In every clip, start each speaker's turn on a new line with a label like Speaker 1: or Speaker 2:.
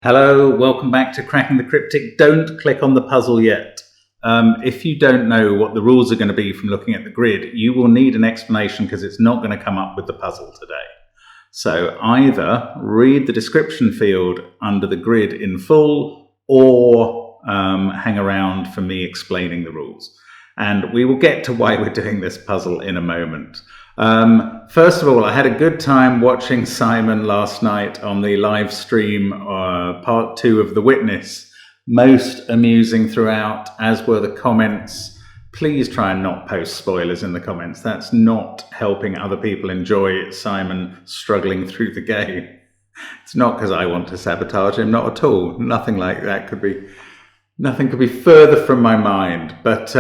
Speaker 1: Hello, welcome back to Cracking the Cryptic. Don't click on the puzzle yet. If you don't know what the rules are going to be from looking at the grid, you will need an explanation because it's not going to come up with the puzzle today. So either read the description field under the grid in full or hang around for me explaining the rules. And we will get to why we're doing this puzzle in a moment. First of all, I had a good time watching Simon last night on the live stream, part 2 of The Witness. Most amusing throughout, as were the comments. Please try and not post spoilers in the comments. That's not helping other people enjoy Simon struggling through the game. It's not because I want to sabotage him, not at all. Nothing like that nothing could be further from my mind. But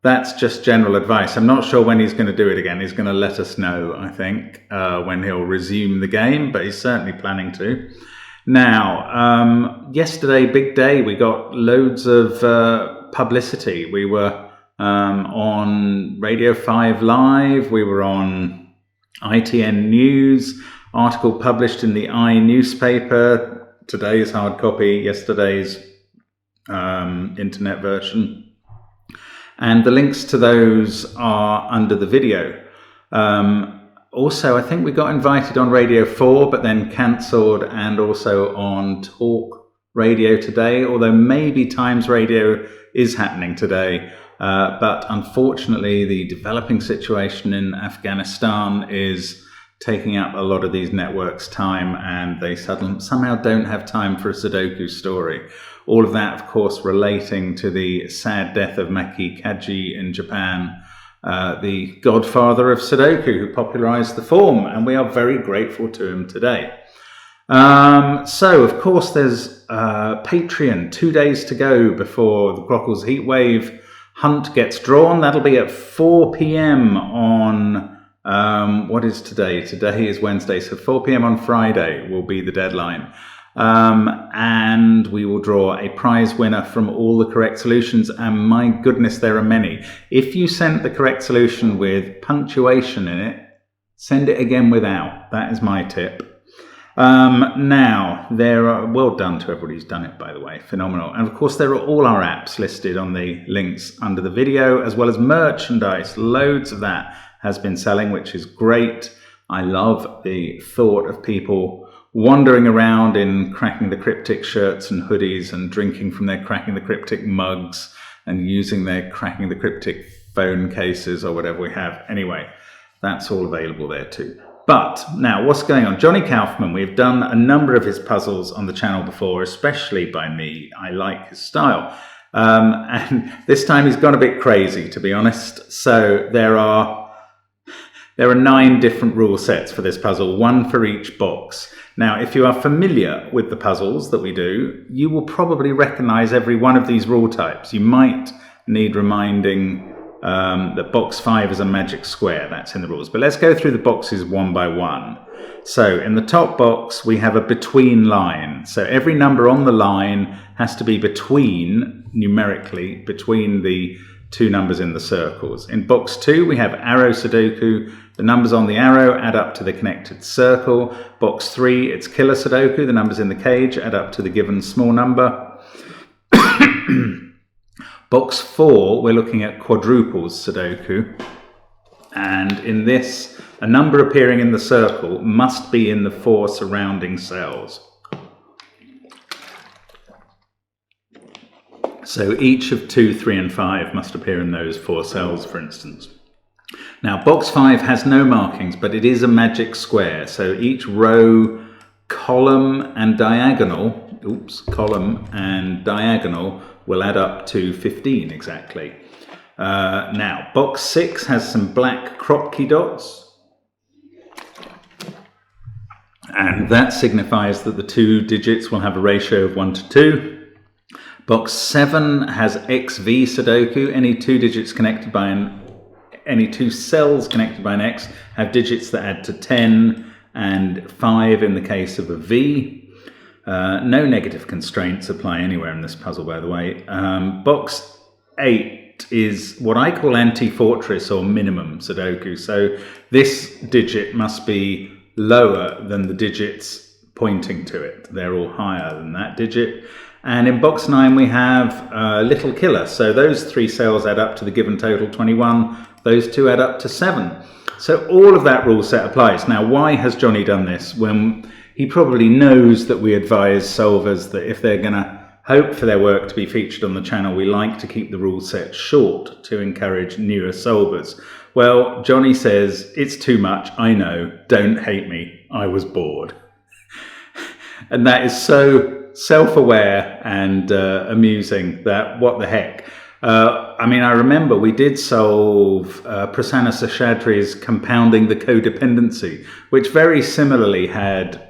Speaker 1: that's just general advice. I'm not sure when he's going to do it again. He's going to let us know, I think, when he'll resume the game, but he's certainly planning to. Now, yesterday, big day. We got loads of publicity. We were on Radio 5 Live. We were on ITN News. Article published in the I newspaper. Today's hard copy, yesterday's internet version. And the links to those are under the video. Also, I think we got invited on Radio 4, but then cancelled, and also on Talk Radio today, although maybe Times Radio is happening today. But unfortunately, the developing situation in Afghanistan is taking up a lot of these networks' time, and they somehow don't have time for a Sudoku story. All of that, of course, relating to the sad death of Maki Kaji in Japan, the godfather of Sudoku, who popularized the form, and we are very grateful to him today. So, of course, there's Patreon, 2 days to go before the Grockles Heatwave hunt gets drawn. That'll be at 4 p.m. on, what is today? Today is Wednesday, so 4 p.m. on Friday will be the deadline. And we will draw a prize winner from all the correct solutions, and my goodness, there are many. If you sent the correct solution with punctuation in it, send it again without. That is my tip. Now, well done to everybody who's done it, by the way, phenomenal. And of course, there are all our apps listed on the links under the video, as well as merchandise. Loads of that has been selling, which is great. I love the thought of people wandering around in Cracking the Cryptic shirts and hoodies and drinking from their Cracking the Cryptic mugs and using their Cracking the Cryptic phone cases or whatever we have. Anyway, that's all available there too. But now, what's going on? Johnny Kaufman, we've done a number of his puzzles on the channel before, especially by me. I like his style. And this time he's gone a bit crazy, to be honest. So there are 9 different rule sets for this puzzle, 1 for each box. Now, if you are familiar with the puzzles that we do, you will probably recognize every one of these rule types. You might need reminding that box 5 is a magic square. That's in the rules. But let's go through the boxes one by one. So in the top box, we have a between line. So every number on the line has to be numerically, between the 2 numbers in the circles. In box 2, we have arrow Sudoku. The numbers on the arrow add up to the connected circle. Box 3, it's killer Sudoku. The numbers in the cage add up to the given small number. Box 4, we're looking at quadruples Sudoku. And in this, a number appearing in the circle must be in the 4 surrounding cells. So each of 2, 3, and 5 must appear in those 4 cells, for instance. Now, box 5 has no markings, but it is a magic square. So each row, column and diagonal will add up to 15 exactly. Now, box 6 has some black Kropki dots. And that signifies that the 2 digits will have a ratio of 1 to 2. Box 7 has XV Sudoku. Any 2 cells connected by an X have digits that add to 10 and 5 in the case of a V. No negative constraints apply anywhere in this puzzle, by the way. Box 8 is what I call anti-fortress or minimum Sudoku. So this digit must be lower than the digits pointing to it. They're all higher than that digit. And in box 9 we have a little killer. So those 3 cells add up to the given total 21. Those 2 add up to 7. So all of that rule set applies. Now, why has Johnny done this when he probably knows that we advise solvers that if they're going to hope for their work to be featured on the channel, we like to keep the rule set short to encourage newer solvers? Well, Johnny says, it's too much, I know, don't hate me, I was bored. And that is so self-aware and amusing that what the heck. I mean, I remember we did solve Prasanna Seshadri's Compounding the Codependency, which very similarly had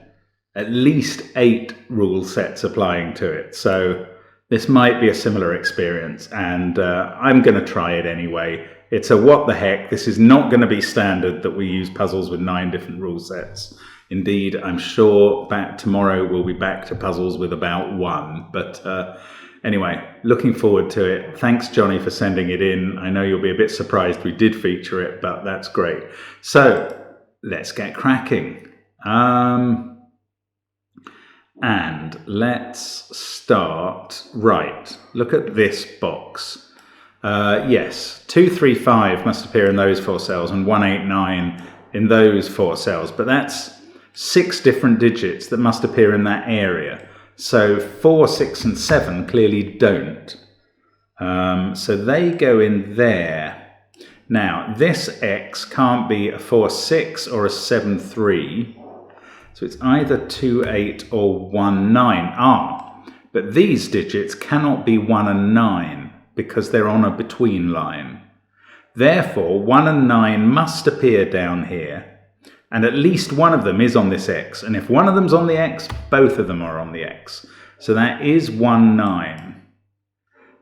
Speaker 1: at least 8 rule sets applying to it. So this might be a similar experience, and I'm going to try it anyway. It's a what the heck. This is not going to be standard that we use puzzles with 9 different rule sets. Indeed, I'm sure tomorrow we'll be back to puzzles with about 1. But anyway, looking forward to it. Thanks, Johnny, for sending it in. I know you'll be a bit surprised we did feature it, but that's great. So let's get cracking. And let's start. Right, look at this box. Yes, 235 must appear in those 4 cells and 189 in those 4 cells, but that's 6 different digits that must appear in that area. So 4, 6 and 7 clearly don't. So they go in there. Now this X can't be a 4, 6 or a 7, 3. So it's either 2, 8 or 1, 9. But these digits cannot be 1 and 9 because they're on a between line. Therefore, 1 and 9 must appear down here, and at least one of them is on this X. And if one of them's on the X, both of them are on the X. So that is 1, 9.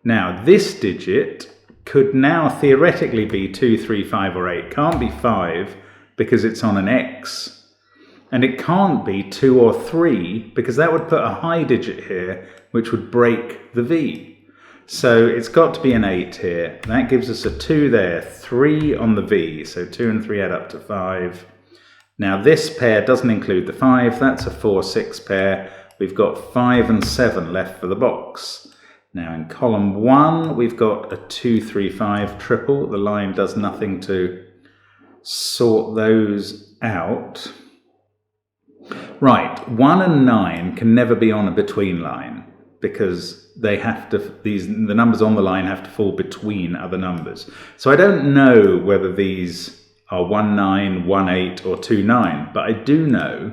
Speaker 1: Now, this digit could now theoretically be 2, 3, 5 or 8. Can't be 5 because it's on an X. And it can't be 2 or 3 because that would put a high digit here, which would break the V. So it's got to be an 8 here. That gives us a 2 there, 3 on the V. So 2 and 3 add up to 5. Now this pair doesn't include the 5. That's a 4, 6 pair. We've got 5 and 7 left for the box. Now in column 1, we've got a 2, 3, 5 triple. The line does nothing to sort those out. Right, 1 and 9 can never be on a between line because they have to, the numbers on the line have to fall between other numbers. So I don't know whether these are 1, 9, 1, 8 or 2, 9, but I do know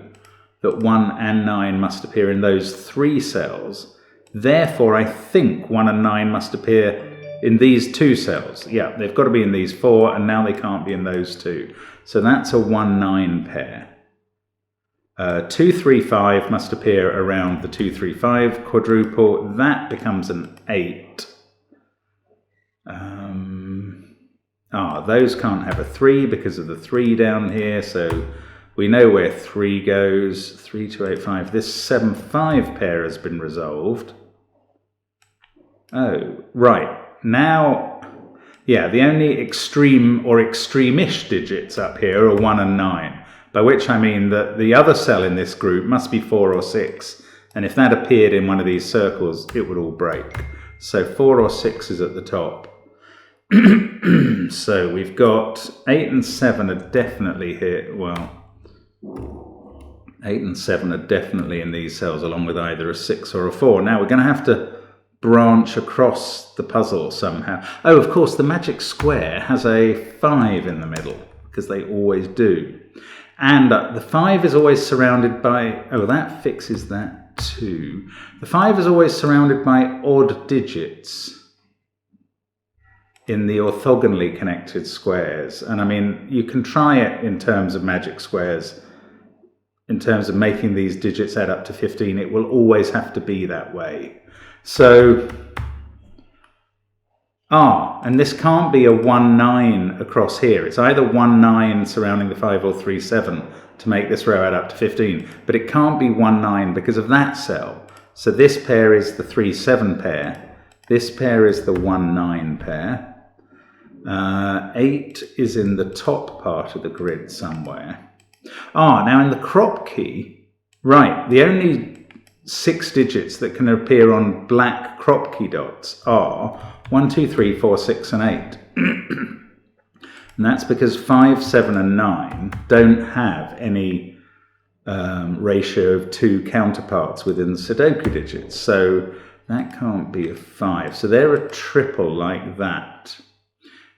Speaker 1: that 1 and 9 must appear in those 3 cells. Therefore, I think 1 and 9 must appear in these 2 cells. Yeah, they've got to be in these 4, and now they can't be in those 2. So that's a 1, 9 pair. 2, 3, 5 must appear around the 2, 3, 5 quadruple. That becomes an 8. Those can't have a 3 because of the 3 down here. So we know where 3 goes. 3, 2, 8, 5. This 7, 5 pair has been resolved. Oh, right. Now, yeah, the only extreme or extreme-ish digits up here are 1 and 9. By which I mean that the other cell in this group must be 4 or 6. And if that appeared in one of these circles, it would all break. So 4 or 6 is at the top. So we've got 8 and 7 are definitely here. Well, 8 and 7 are definitely in these cells, along with either a 6 or a 4. Now we're going to have to branch across the puzzle somehow. Oh, of course, the magic square has a 5 in the middle, because they always do. And the 5 is always surrounded by, oh, that fixes that too. The 5 is always surrounded by odd digits in the orthogonally connected squares. And I mean, you can try it in terms of magic squares. In terms of making these digits add up to 15, it will always have to be that way. So, and this can't be a 1, 9 across here. It's either 1, 9 surrounding the 5 or 3, 7 to make this row add up to 15. But it can't be 1, 9 because of that cell. So this pair is the 3, 7 pair. This pair is the 1, 9 pair. 8 is in the top part of the grid somewhere. Now in the crop key, Right, the only 6 digits that can appear on black crop key dots are 1, 2, 3, 4, 6 and 8. And that's because 5, 7 and 9 don't have any ratio of 2 counterparts within the Sudoku digits. So that can't be a 5. So they're a triple like that.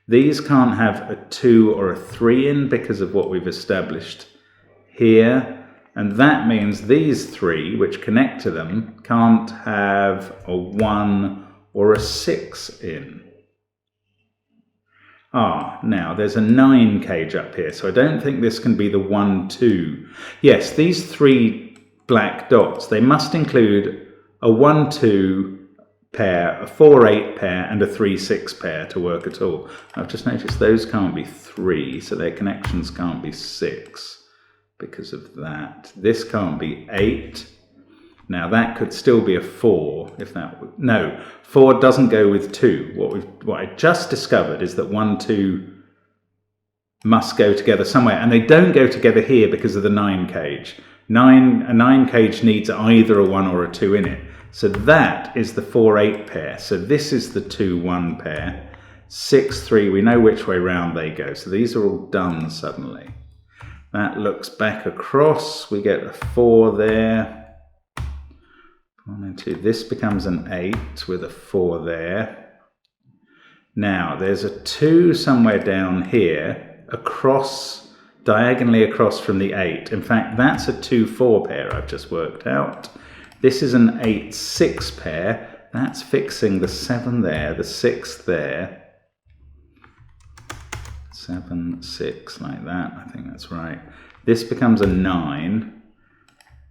Speaker 1: These can't have a 2 or a 3 in because of what we've established here. And that means these 3, which connect to them, can't have a 1 or a 6 in. Now there's a 9 cage up here, so I don't think this can be the 1, 2. Yes, these 3 black dots, they must include a 1, 2 pair, a 4, 8 pair, and a 3, 6 pair to work at all. I've just noticed those can't be 3, so their connections can't be 6 because of that. This can't be 8. Now that could still be a 4 if that no, 4 doesn't go with 2. What I just discovered is that 1, 2 must go together somewhere, and they don't go together here because of the 9 cage. A 9 cage needs either a 1 or a 2 in it. So that is the 4, 8 pair. So this is the 2, 1 pair. 6, 3, we know which way round they go. So these are all done suddenly. That looks back across. We get a 4 there. 1 and 2. This becomes an 8 with a 4 there. Now there's a 2 somewhere down here, diagonally across from the 8. In fact, that's a 2, 4 pair I've just worked out. This is an 8, 6 pair. That's fixing the 7 there, the 6 there. 7, 6, like that. I think that's right. This becomes a 9.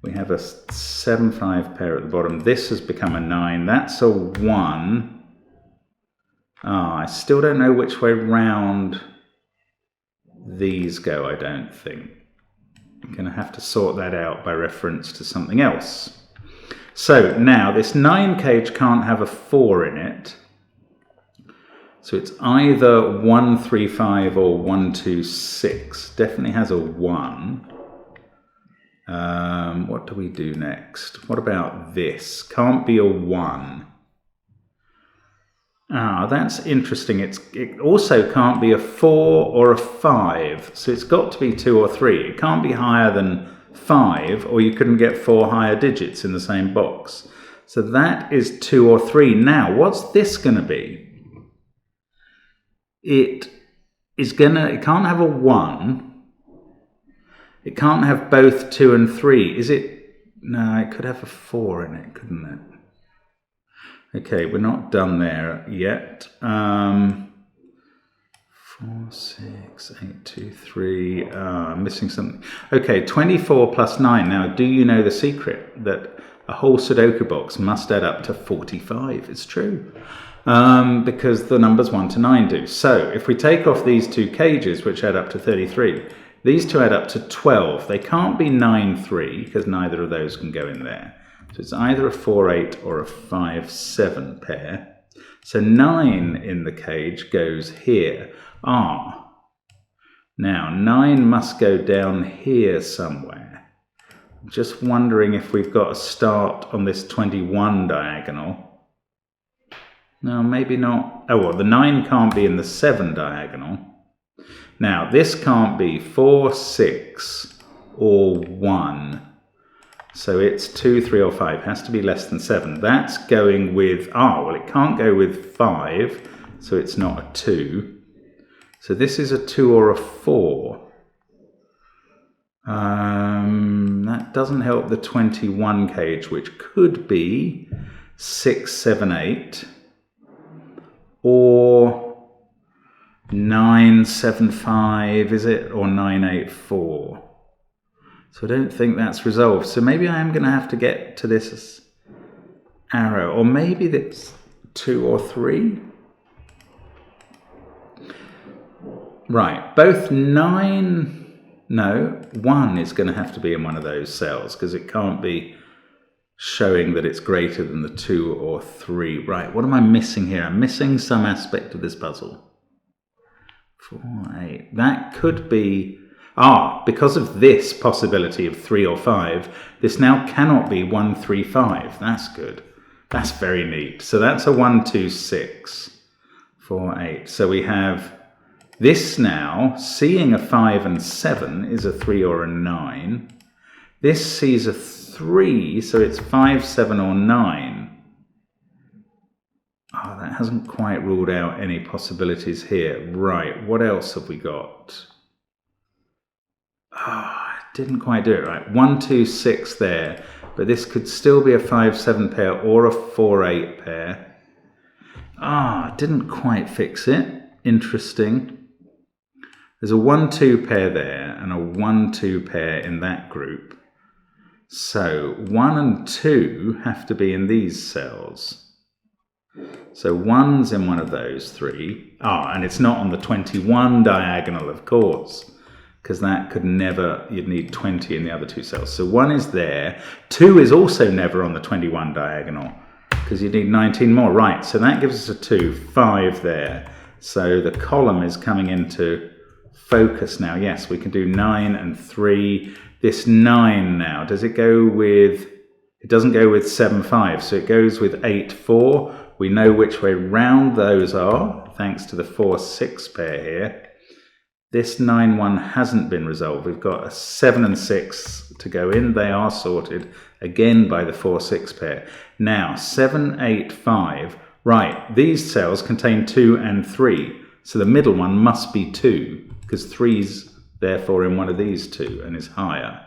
Speaker 1: We have a 7, 5 pair at the bottom. This has become a 9. That's a 1. I still don't know which way round these go, I don't think. I'm going to have to sort that out by reference to something else. So now this 9 cage can't have a 4 in it. So it's either 1, 3, 5 or 1, 2, 6. Definitely has a 1. What do we do next? What about this? Can't be a 1. That's interesting. It also can't be a 4 or a 5. So it's got to be 2 or 3. It can't be higher than 5, or you couldn't get 4 higher digits in the same box. So that is 2 or 3. Now, what's this going to be? It can't have a 1. It can't have both 2 and 3. Is it? No, it could have a 4 in it, couldn't it? Okay, we're not done there yet. 4, 6, 8, 2, 3. I'm missing something. Okay, 24 plus 9. Now, do you know the secret that a whole Sudoku box must add up to 45? It's true. Because the numbers 1 to 9 do. So if we take off these 2 cages, which add up to 33, these 2 add up to 12. They can't be 9, 3, because neither of those can go in there. So it's either a 4, 8 or a 5, 7 pair. So 9 in the cage goes here. Now 9 must go down here somewhere. I'm just wondering if we've got a start on this 21 diagonal. No, maybe not. Oh, well, the 9 can't be in the 7 diagonal. Now, this can't be 4, 6, or 1. So it's 2, 3, or 5. It has to be less than 7. That's going with... well, it can't go with 5, so it's not a 2. So this is a 2 or a 4. That doesn't help the 21 cage, which could be 6, 7, 8. Or 9, 7, 5, is it? Or 9, 8, 4. So I don't think that's resolved. So maybe I am going to have to get to this arrow. Or maybe that's 2 or 3. Right, both 9... No, 1 is going to have to be in one of those cells because it can't be showing that it's greater than the 2 or 3. Right, what am I missing here? I'm missing some aspect of this puzzle. 4, 8. That could be... Because of this possibility of 3 or 5, this now cannot be 1, 3, 5. That's good. That's very neat. So that's a 1, 2, 6, 4, 8. So we have this now, seeing a 5 and 7 is a 3 or a 9. This sees a 3, so it's 5, 7 or 9. Oh, that hasn't quite ruled out any possibilities here. Right, what else have we got? I didn't quite do it right. 1, 2, 6 there, but this could still be a 5, 7 pair or a 4, 8 pair. Didn't quite fix it. Interesting. There's a 1, 2 pair there and a 1, 2 pair in that group. So 1 and 2 have to be in these cells. So 1's in one of those 3. And it's not on the 21 diagonal, of course, because that could never, you'd need 20 in the other 2 cells. So 1 is there. 2 is also never on the 21 diagonal, because you need 19 more. Right, so that gives us a 2, 5 there. So the column is coming into focus now. Yes, we can do 9 and 3. This 9 now, does it go with, it doesn't go with 7, 5, so it goes with 8, 4. We know which way round those are, thanks to the 4, 6 pair here. This 9, 1 hasn't been resolved. We've got a 7 and 6 to go in. They are sorted again by the 4, 6 pair. Now, 7, 8, 5. Right, these cells contain 2 and 3. So the middle one must be 2, because 3's therefore in one of these 2 and is higher.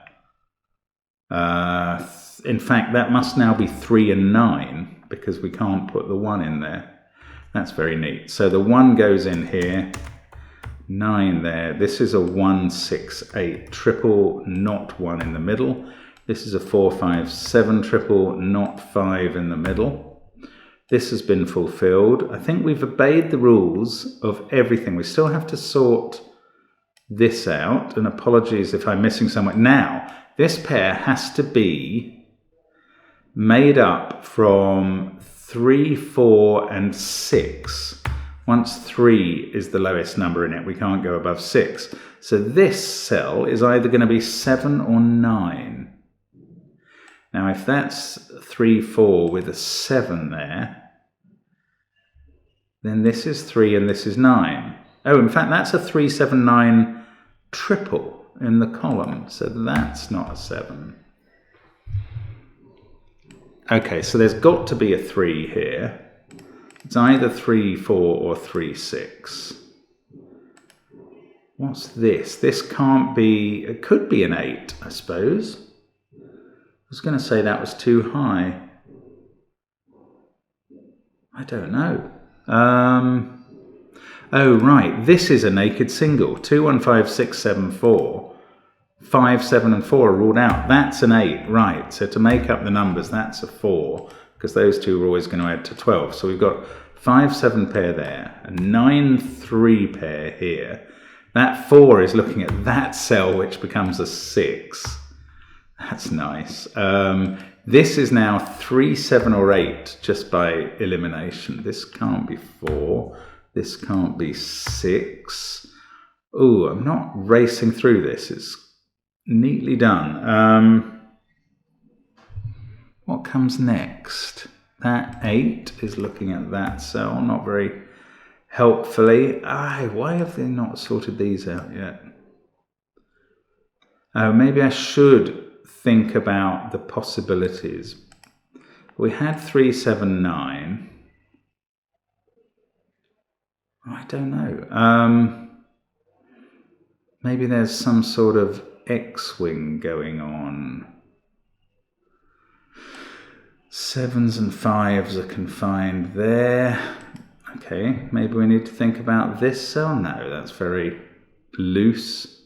Speaker 1: In fact, that must now be 3 and 9, because we can't put the 1 in there. That's very neat. So the 1 goes in here. 9 there. This is a 1, 6, 8 triple, not 1 in the middle. This is a 4, 5, 7 triple, not 5 in the middle. This has been fulfilled. I think we've obeyed the rules of everything. We still have to sort this out, and apologies if I'm missing somewhere. Now, this pair has to be made up from 3, 4, and 6. Once 3 is the lowest number in it, we can't go above 6. So this cell is either going to be 7 or 9. Now, if that's 3, 4 with a 7 there, then this is 3 and this is 9. Oh, in fact, that's a 3, 7, 9 triple in the column. So that's not a 7. Okay, so there's got to be a 3 here. It's either 3, 4 or 3, 6. What's this? This can't be, it could be an 8, I suppose. I was going to say that was too high. I don't know. Oh, right. This is a naked single. 2, 1, 5, 6, 7, 4. 5, 7, and 4 are ruled out. That's an 8. Right. So to make up the numbers, that's a 4. Because those 2 are always going to add to 12. So we've got 5, 7 pair there. A 9, 3 pair here. That 4 is looking at that cell, which becomes a 6. That's nice. This is now 3, 7, or 8, just by elimination. This can't be 4. This can't be 6. Oh, I'm not racing through this. It's neatly done. What comes next? That 8 is looking at that cell, not very helpfully. Why have they not sorted these out yet? Oh, maybe I should think about the possibilities. We had 3, 7, 9. I don't know. Maybe there's some sort of X-wing going on. 7s and 5s are confined there. Okay, maybe we need to think about this cell. No, that's very loose.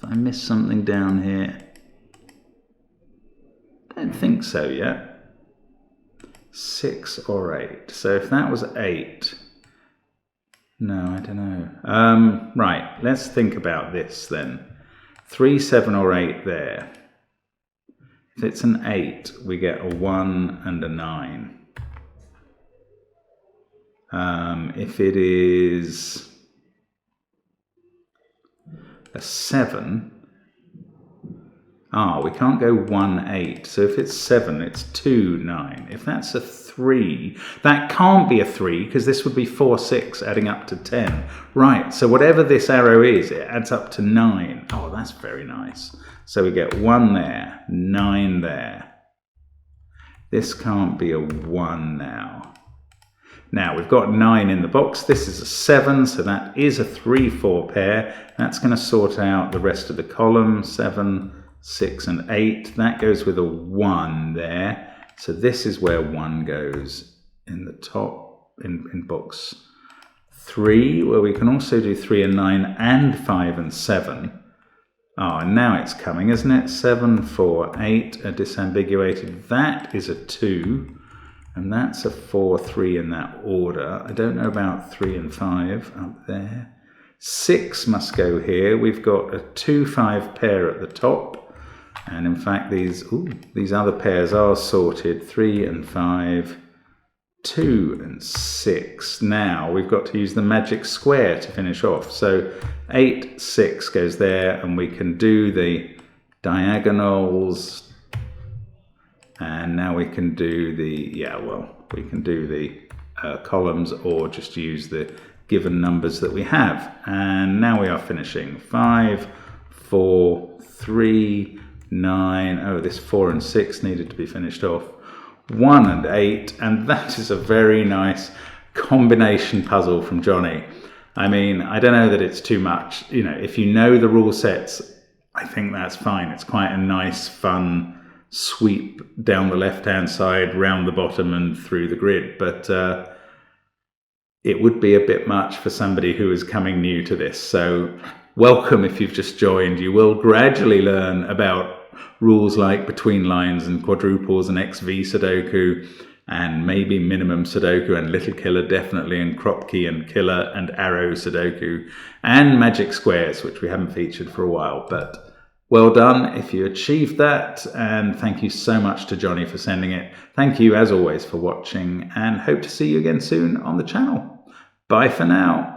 Speaker 1: Have I missed something down here? Don't think so yet. 6 or 8. So if that was 8, no, I don't know. Right, let's think about this then. 3, 7 or 8 there. If it's an 8, we get a 1 and a 9. If it is a 7. We can't go 1, 8. So if it's 7, it's 2, 9. If that's a 3, that can't be a 3 because this would be 4, 6 adding up to 10. Right, so whatever this arrow is, it adds up to 9. Oh, that's very nice. So we get 1 there, 9 there. This can't be a 1 now. Now we've got 9 in the box. This is a 7, so that is a 3, 4 pair. That's going to sort out the rest of the column. 7, 6 and 8. That goes with a 1 there. So this is where 1 goes in the top in box 3, where we can also do 3 and 9 and 5 and 7. And now it's coming, isn't it? 7, 4, 8 are disambiguated. That is a 2. And that's a 4, 3 in that order. I don't know about 3 and 5 up there. 6 must go here. We've got a 2, 5 pair at the top. And in fact, these other pairs are sorted. 3 and 5, 2 and 6. Now we've got to use the magic square to finish off. So 8, 6 goes there, and we can do the diagonals. And now we can do we can do the columns or just use the given numbers that we have. And now we are finishing. 5, 4, 3, 9. This 4 and 6 needed to be finished off. 1 and 8. And that is a very nice combination puzzle from Johnny. I mean, I don't know that it's too much. You know, if you know the rule sets, I think that's fine. It's quite a nice, fun sweep down the left-hand side, round the bottom and through the grid. But it would be a bit much for somebody who is coming new to this. So welcome if you've just joined. You will gradually learn about rules like between lines and quadruples and XV Sudoku and maybe minimum Sudoku and little killer definitely, and crop key and killer and arrow Sudoku and magic squares, which we haven't featured for a while. But well done if you achieved that, and thank you so much to Johnny for sending it. Thank you as always for watching, and hope to see you again soon on the channel. Bye for now.